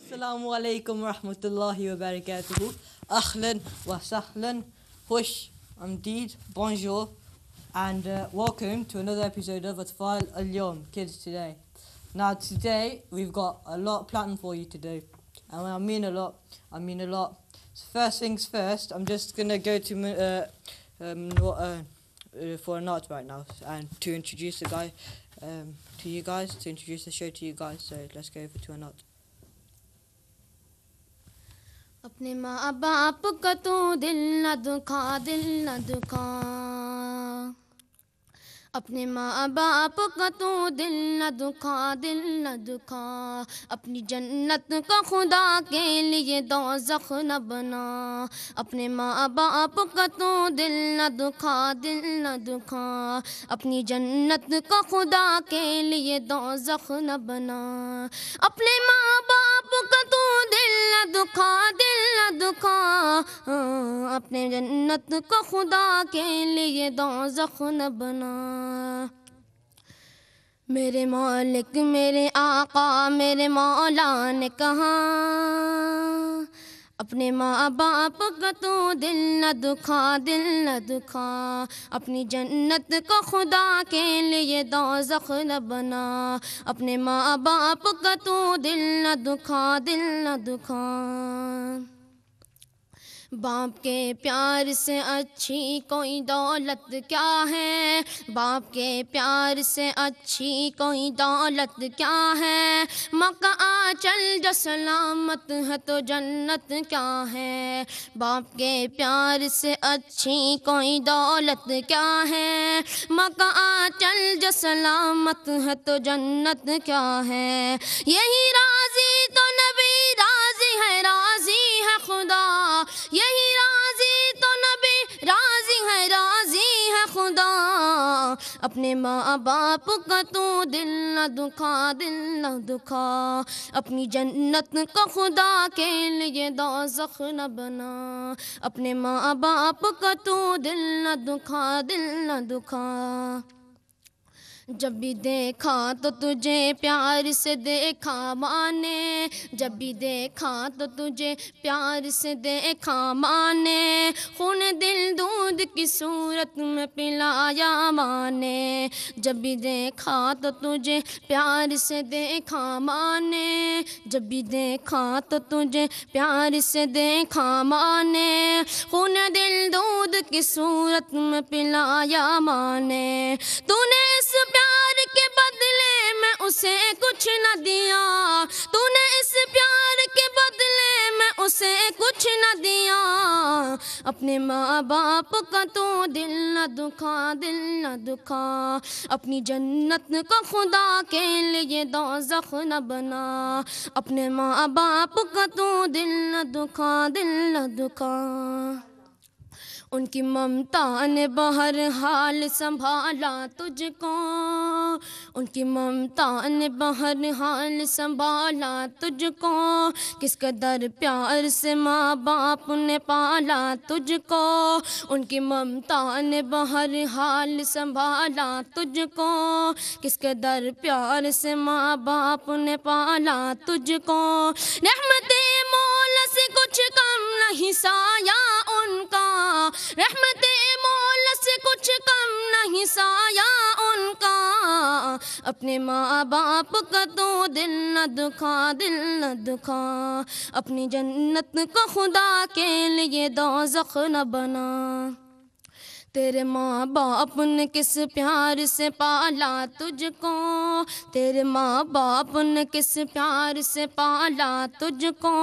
Assalamu alaikum wa rahmatullahi wa barakatuhu. Ahlan wa sahlan. Hush, amdeed, bonjour, and welcome to another episode of Atfaal Youm, Kidz2day. Now today we've got a lot planned for you to do, and when I mean a lot, I mean a lot. So first things first, I'm just gonna go to for a nut right now, and to introduce the guy to you guys, to introduce the show to you guys. So let's go over to a nut. اپنے ماں باپ کا تو دل نہ دکھا دل نہ دکھا اپنے ماں باپ کا تو دل نہ دکھا دل نہ دکھا اپنی جنت کو خدا کے لیے دوزخ نہ بنا اپنے ماں باپ کا تو دل نہ دکھا دل نہ دکھا اپنی جنت کو خدا کے لیے دوزخ نہ بنا اپنے ماں باپ کا تو دل نہ دکھا دل نہ دکھا اپنے جنت کو خدا کے لیے دوزخ نہ بنا میرے مالک میرے آقا میرے مولا نے کہا اپنے ماں باپ کا تو دل نہ دکھا دل نہ دکھا اپنی جنت کو خدا کے لیے دوزخ نہ بنا اپنے ماں باپ کا تو دل نہ دکھا دل نہ دکھا باپ کے پیار سے اچھی کوئی دولت کیا ہے باپ کے پیار سے اچھی کوئی دولت کیا ہے مکہ آنچل جو سلامت ہے تو جنت کیا ہے باپ کے پیار سے اچھی کوئی دولت کیا ہے مکہ آنچل جو سلامت ہے تو جنت کیا ہے یہی راضی تو نبی راضی ہے خدا یہی راضی تو نبی راضی ہے خدا اپنے ماں باپ کا تو دل نہ دکھا دل نہ دکھا اپنی جنت کو خدا کے لیے دوزخ نہ بنا اپنے ماں باپ کا تو دل نہ دکھا دل نہ دکھا جب بھی دیکھا تو تجھے پیار سے دیکھا ماں نے جب بھی دیکھا تو تجھے پیار سے دیکھا ماں نے خون دل دودھ کی صورت میں پلایا ماں نے جب بھی دیکھا تو تجھے پیار سے دیکھا ماں نے جب بھی دیکھا تو تجھے پیار سے دیکھا ماں نے خون دل دودھ کی صورت میں پلایا ماں نے تو نے اس پیار کے بدلے میں اسے کچھ نہ دیا تو نے اس پیار کے بدلے میں اسے کچھ نہ دیا اپنے ماں باپ کا تو دل نہ دکھا دل نہ دکھا اپنی جنت کو خدا کے لیے دوزخ نہ بنا اپنے ماں باپ کا تو دل نہ دکھا دل نہ دکھا ان کی ممتا نے بہرحال سنبھالا تجھ کو ان کی ممتا نے بہرحال سنبھالا تجھ کو کس قدر پیار سے ماں باپ نے پالا تجھ کو ان کی ممتا نے بہرحال سنبھالا تجھ کو کس قدر پیار سے ماں باپ نے پالا تجھ کو رحمت مولا سے کچھ کم نہیں سایہ ان کا رحمت مولا سے کچھ کم نہیں سایہ ان کا اپنے ماں باپ کا تو دل نہ دکھا دل نہ دکھا اپنی جنت کو خدا کے لیے دوزخ نہ بنا تیرے ماں باپ نے کس پیار سے پالا تجھ کو تیرے ماں باپ نے کس پیار سے پالا تجھ کو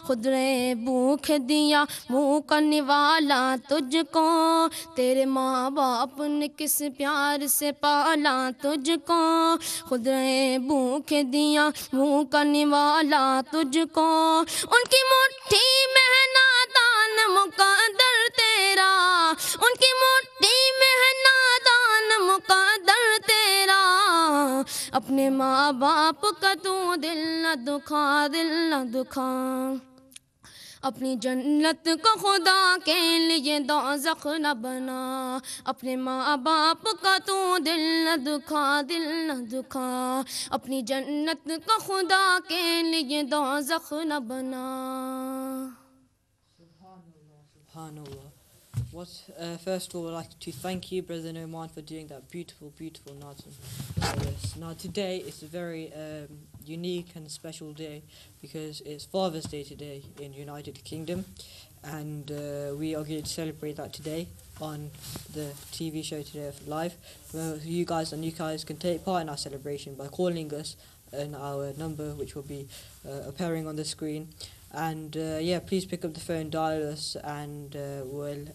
خود رے بھوک دیا منہ کا نوالا تجھ کو تیرے ماں باپ نے کس پیار سے پالا تجھ کو خود رے بھوک دیا منہ کا نوالا تجھ کو ان کی مٹھی میں ہے نادان مقدر تیرا ان کی مٹھی میں ہے نادان مقدر تیرا اپنے ماں باپ کا تو دل نہ دکھا دل نہ دکھا अपनी जन्नत को खुदा के लिए दोज़ख न बना अपने माँ बाप का तू दिल न दुखा दिल न दुखा अपनी जन्नत को खुदा के लिए दोज़ख न बना Subhanallah. First of all, I'd like to thank you, Brother Noman, for doing that beautiful, beautiful nazm. Yes. Now, today is a very unique and special day because it's Father's Day today in United Kingdom, and we are going to celebrate that today on the TV show Today Live. You guys can take part in our celebration by calling us on our number, which will be appearing on the screen. And yeah, please pick up the phone, dial us, and we'll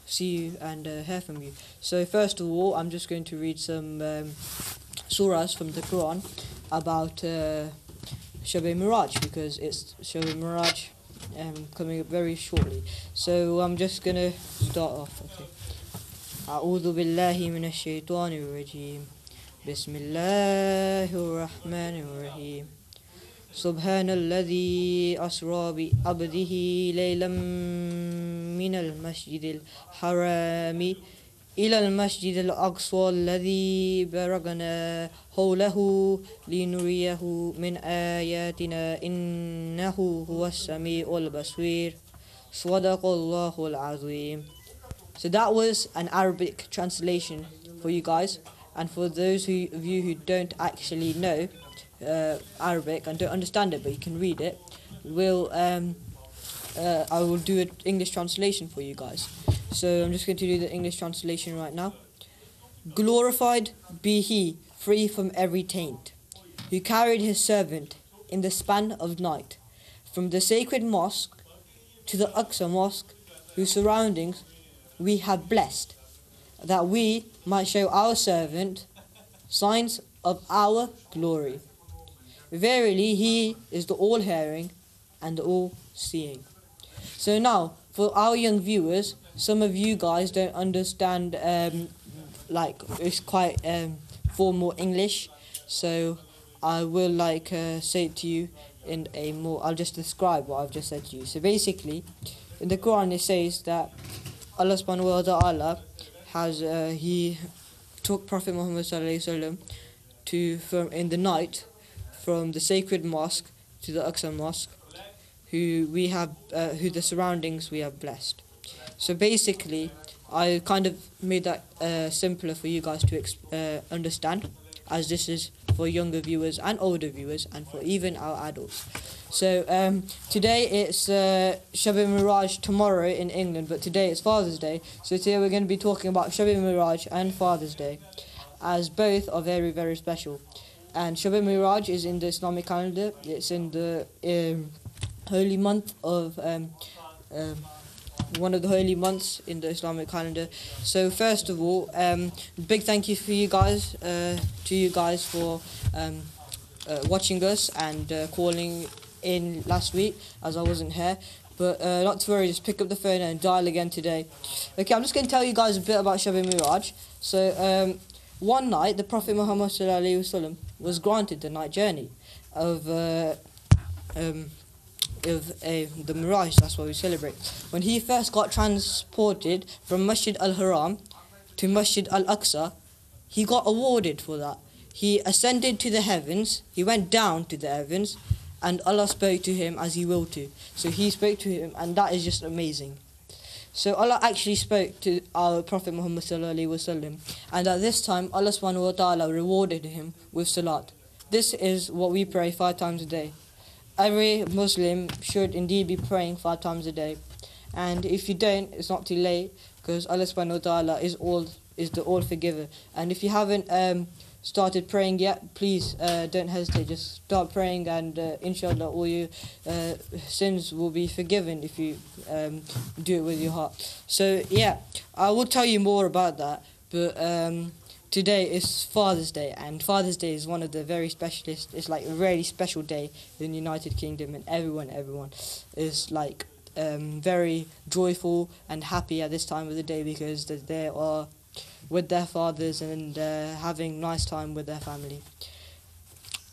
see you and hear from you. So first of all, I'm just going to read some surahs from the Quran about Shab-e Miraj, because it's Shab-e Miraj coming up very shortly. So I'm just going to start off. Okay. أعوذ بالله من الشيطان الرجيم بسم الله الرحمن الرحيم سبحان الذي أسرى بعبده ليلا من المسجد الحرام إلى المسجد الأقصى الذي باركنا حوله لنريه من آياتنا إنه هو السميع البصير صدق الله العظيم. So that was an Arabic translation for you guys, and for those of you who don't actually know Arabic and don't understand it but you can read it, I will do an English translation for you guys. So I'm just going to do the English translation right now. Glorified be he, free from every taint, who carried his servant in the span of night from the sacred mosque to the Aqsa mosque, whose surroundings we have blessed, that we might show our servant signs of our glory. Verily, he is the all-hearing and the all-seeing. So now, for our young viewers, some of you guys don't understand, it's quite formal English, so I will say it to you in a more, I'll just describe what I've just said to you. So basically, in the Quran it says that Allah subhanahu wa ta'ala has, he took Prophet Muhammad sallallahu alaihi wasallam in the night from the sacred mosque to the Aqsa mosque, who the surroundings we have blessed. So basically, I kind of made that simpler for you guys to understand, as this is for younger viewers and older viewers, and for even our adults. So today it's Shab-e Miraj tomorrow in England, but today it's Father's Day. So today we're going to be talking about Shab-e Miraj and Father's Day, as both are very, very special. And Shab-e Miraj is in the Islamic calendar. It's in the holy month of one of the holy months in the Islamic calendar. So first of all, big thank you for you guys, for watching us and calling in last week as I wasn't here. But not to worry, just pick up the phone and dial again today. Okay, I'm just going to tell you guys a bit about Shab-e Miraj. So one night, the Prophet Muhammad ﷺ was granted the night journey of the Miraj. That's what we celebrate. When he first got transported from Masjid al-Haram to Masjid al-Aqsa, he got awarded for that. He ascended to the heavens, he went down to the heavens, and Allah spoke to him as he willed to. So he spoke to him, and that is just amazing. So Allah actually spoke to our Prophet Muhammad ﷺ, and at this time Allah subhanahu wa ta'ala rewarded him with salat. This is what we pray 5 times a day. Every Muslim should indeed be praying 5 times a day, and if you don't, it's not too late, because Allah subhanahu wa ta'ala is the all forgiver. And if you haven't started praying yet, please don't hesitate, just start praying, and inshallah all your sins will be forgiven if you do it with your heart. So yeah, I will tell you more about that, but today is Father's Day, and Father's Day is one of the very specialist, it's like a really special day in the United Kingdom, and everyone is like very joyful and happy at this time of the day, because they are with their fathers and having nice time with their family.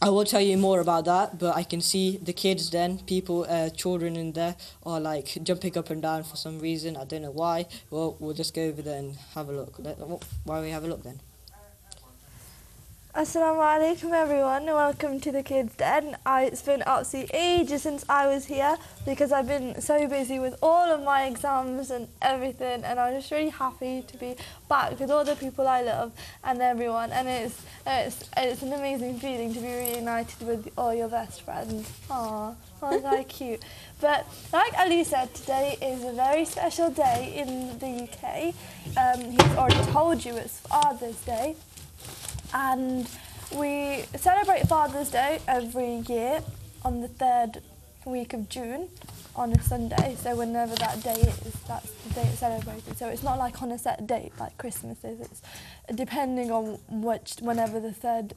I will tell you more about that, but I can see the kids then, children in there are like jumping up and down for some reason. I don't know why. Well, we'll just go over there and have a look. Why don't we have a look then? Assalamu alaikum everyone, welcome to the Kids Den. It's been absolutely ages since I was here because I've been so busy with all of my exams and everything, and I'm just really happy to be back with all the people I love and everyone, and it's an amazing feeling to be reunited with all your best friends. Aww, that's very cute. But like Ali said, today is a very special day in the UK. He's already told you it's Father's Day. And we celebrate Father's Day every year on the 3rd week of June on a Sunday. So whenever that day is, that's the day it's celebrated. So it's not like on a set date like Christmas is. It's depending on whenever the 3rd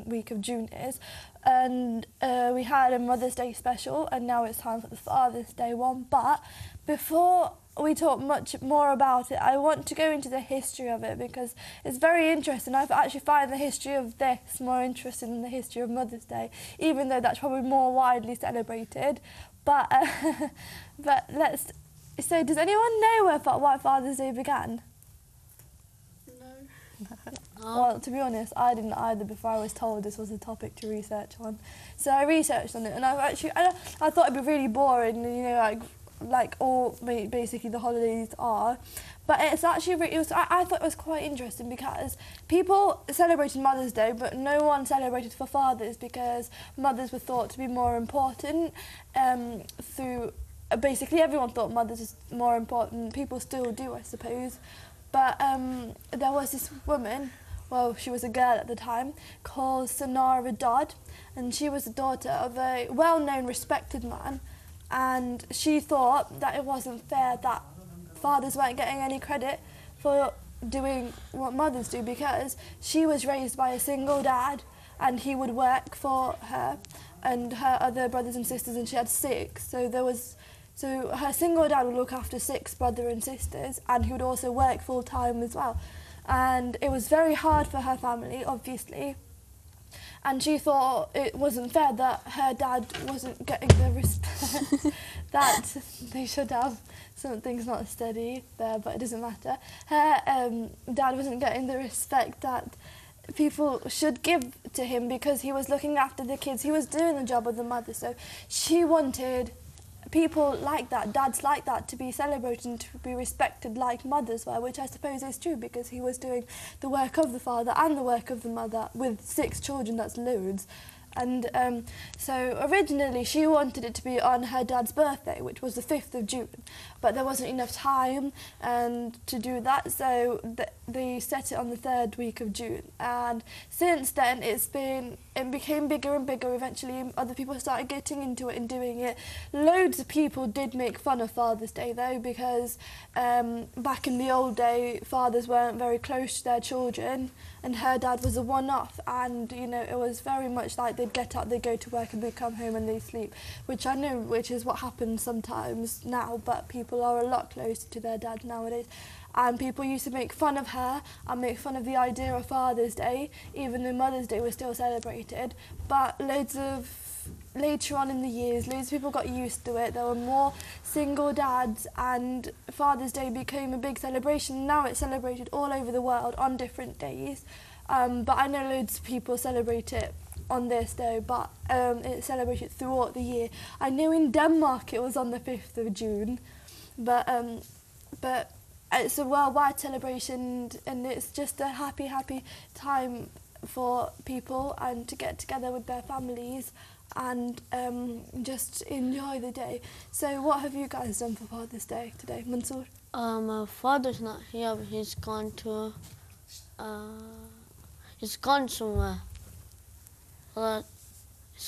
week of June is. And we had a Mother's Day special, and now it's time for the Father's Day one. But before we talk much more about it, I want to go into the history of it because it's very interesting. I actually find the history of this more interesting than the history of Mother's Day, even though that's probably more widely celebrated. But so does anyone know why Father's Day began? No. Well, to be honest, I didn't either before I was told this was a topic to research on. So I researched on it, and I thought it'd be really boring, you know, like all basically the holidays are, but it's actually I thought it was quite interesting because people celebrated Mother's Day, but no one celebrated for fathers because mothers were thought to be more important. Basically everyone thought mothers was more important. People still do, I suppose. But there was this woman, well, she was a girl at the time, called Sonara Dodd, and she was the daughter of a well-known, respected man. And she thought that it wasn't fair that fathers weren't getting any credit for doing what mothers do, because she was raised by a single dad and he would work for her and her other brothers and sisters, and she had 6. So her single dad would look after 6 brothers and sisters, and he would also work full time as well. And it was very hard for her family, obviously. And she thought it wasn't fair that her dad wasn't getting the respect that they should have. Something's not steady there, but it doesn't matter. Her dad wasn't getting the respect that people should give to him because he was looking after the kids. He was doing the job of the mother. So she wanted people like that, dads like that, to be celebrated and to be respected like mothers were, which I suppose is true because he was doing the work of the father and the work of the mother with 6 children. That's loads. And so originally she wanted it to be on her dad's birthday, which was the 5th of June, but there wasn't enough time to do that, so they set it on the 3rd week of June. And since then it became bigger and bigger. Eventually other people started getting into it and doing it. Loads of people did make fun of Father's Day though, because back in the old day fathers weren't very close to their children, and her dad was a one-off, and you know, it was very much like they'd get up, they'd go to work, and they'd come home and they'd sleep, which I know which is what happens sometimes now, but people are a lot closer to their dad nowadays. And people used to make fun of her and make fun of the idea of Father's Day, even though Mother's Day was still celebrated. But later on in the years, loads of people got used to it. There were more single dads, and Father's Day became a big celebration. Now it's celebrated all over the world on different days. But I know loads of people celebrate it on this day, but it's celebrated throughout the year. I know in Denmark it was on the 5th of June, but it's a worldwide celebration, and it's just a happy time for people and to get together with their families and just enjoy the day. So what have you guys done for Father's Day today, Mansoor? My father's not here, but he's gone somewhere. He's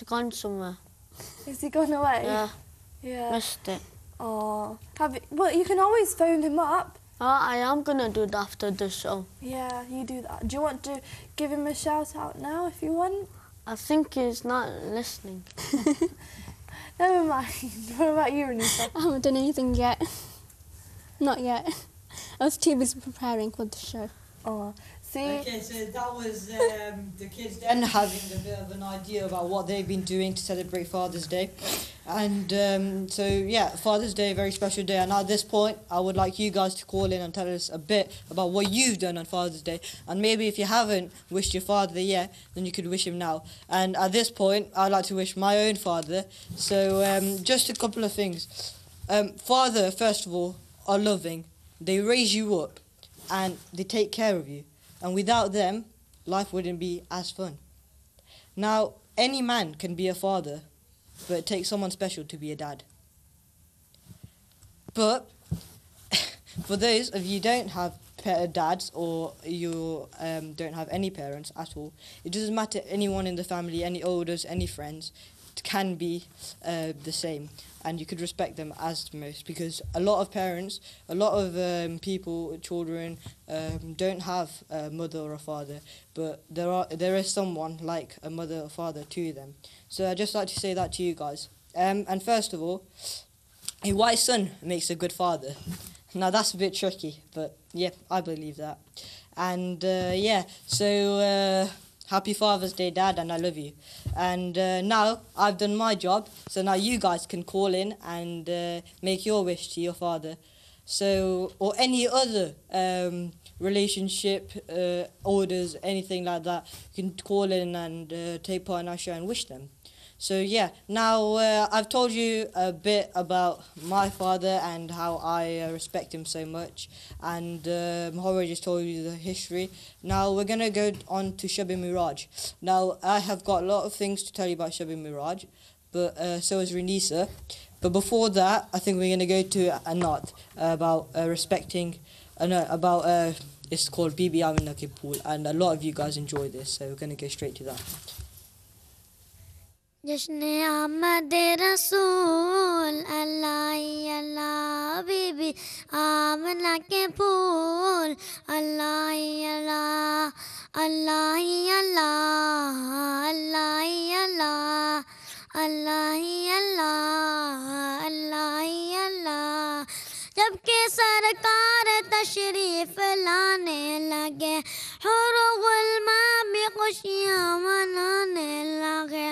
gone somewhere. Is he gone away? Yeah. Missed it. Oh, well, you can always phone him up. I am gonna do it after the show. Yeah, you do that. Do you want to give him a shout out now if you want? I think he's not listening. Never mind. What about you, Renita? I haven't done anything yet. Not yet. I was too busy preparing for the show. Oh, See? Okay, so that was the kids then having a bit of an idea about what they've been doing to celebrate Father's Day. And so, yeah, Father's Day, a very special day. And at this point, I would like you guys to call in and tell us a bit about what you've done on Father's Day. And maybe if you haven't wished your father yet, then you could wish him now. And at this point, I'd like to wish my own father. So just a couple of things. Father, first of all, are loving. They raise you up and they take care of you. And without them, life wouldn't be as fun. Now, any man can be a father, but it takes someone special to be a dad. But for those of you who don't have dads or you don't have any parents at all, it doesn't matter, anyone in the family, any elders, any friends, can be the same, and you could respect them as most, because a lot of parents, a lot of people, children, don't have a mother or a father, but there is someone like a mother or father to them. So I'd just like to say that to you guys. And first of all, a wise son makes a good father. Now that's a bit tricky, but yeah, I believe that. And yeah, so happy Father's Day, Dad, and I love you. And now I've done my job, so now you guys can call in and make your wish to your father. So, or any other relationship orders, anything like that, you can call in and take part in our show and wish them. So yeah, now I've told you a bit about my father and how I respect him so much, and Muhammad just told you the history. Now we're going to go on to Shab-e Miraj. Now I have got a lot of things to tell you about Shab-e Miraj, but so is Renisa. But before that, I think we're going to go to Anat about respecting, about it's called Bibi Amina Ke Pool, and a lot of you guys enjoy this, so we're going to go straight to that. जश्न आमद रसूल अल्लाह अल्लाह बीबी आमना के फूल अल्लाह अल्लाह अल्लाह अल्लाह अल्लाह अल्लाह अल्लाह अल्लाह अल्लाह अल्लाह जबकि सरकार तशरीफ लाने लगे हुरूल माँ भी खुशियाँ मनाने लगे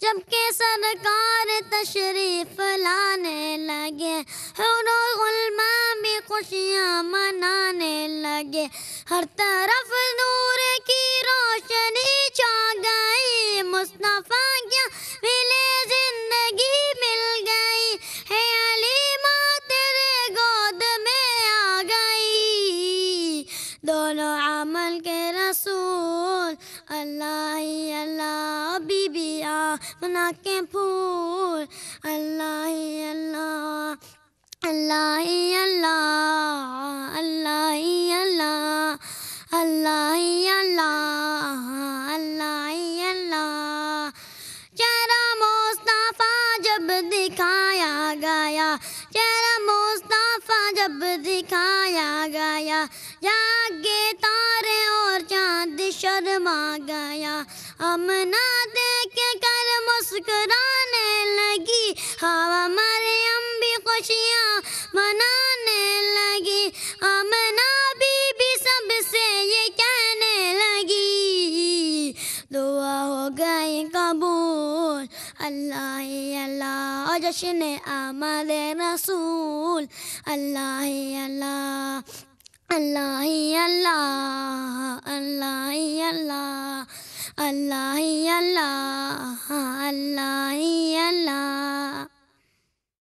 जबकि सरकार तशरीफ लाने लगे हुरूल माँ भी खुशियाँ मनाने लगे हर तरफ नूर की रोशनी छा गई मुस्तफा क्या मिले जिंदगी मिल गई है अलीमा तेरे गोद में आ गई दोनों अमल के रसूल अल्लाह अल्लाह बीबी आमना के फूल अल्लाह अल्लाह अल्लाह अल्लाह अल्लाह अल्लाह अल्लाह अल्लाह अल्लाह चेहरा मुस्तफा जब दिखाया गया चेहरा मुस्तफा जब दिखाया गया जागे तारे और चांद शर्मा गया अमना देख कर मुस्कुराने लगी हवा मरियम भी खुशियाँ मनाने लगी अमना बीबी सबसे ये कहने लगी दुआ हो गई कबूल अल्लाह अल्लाह जश्न आमद रसूल अल्लाह अल्लाह अल्लाह अल्लाह अल्लाह अल्लाह अल्लाह अल्लाह अल्लाह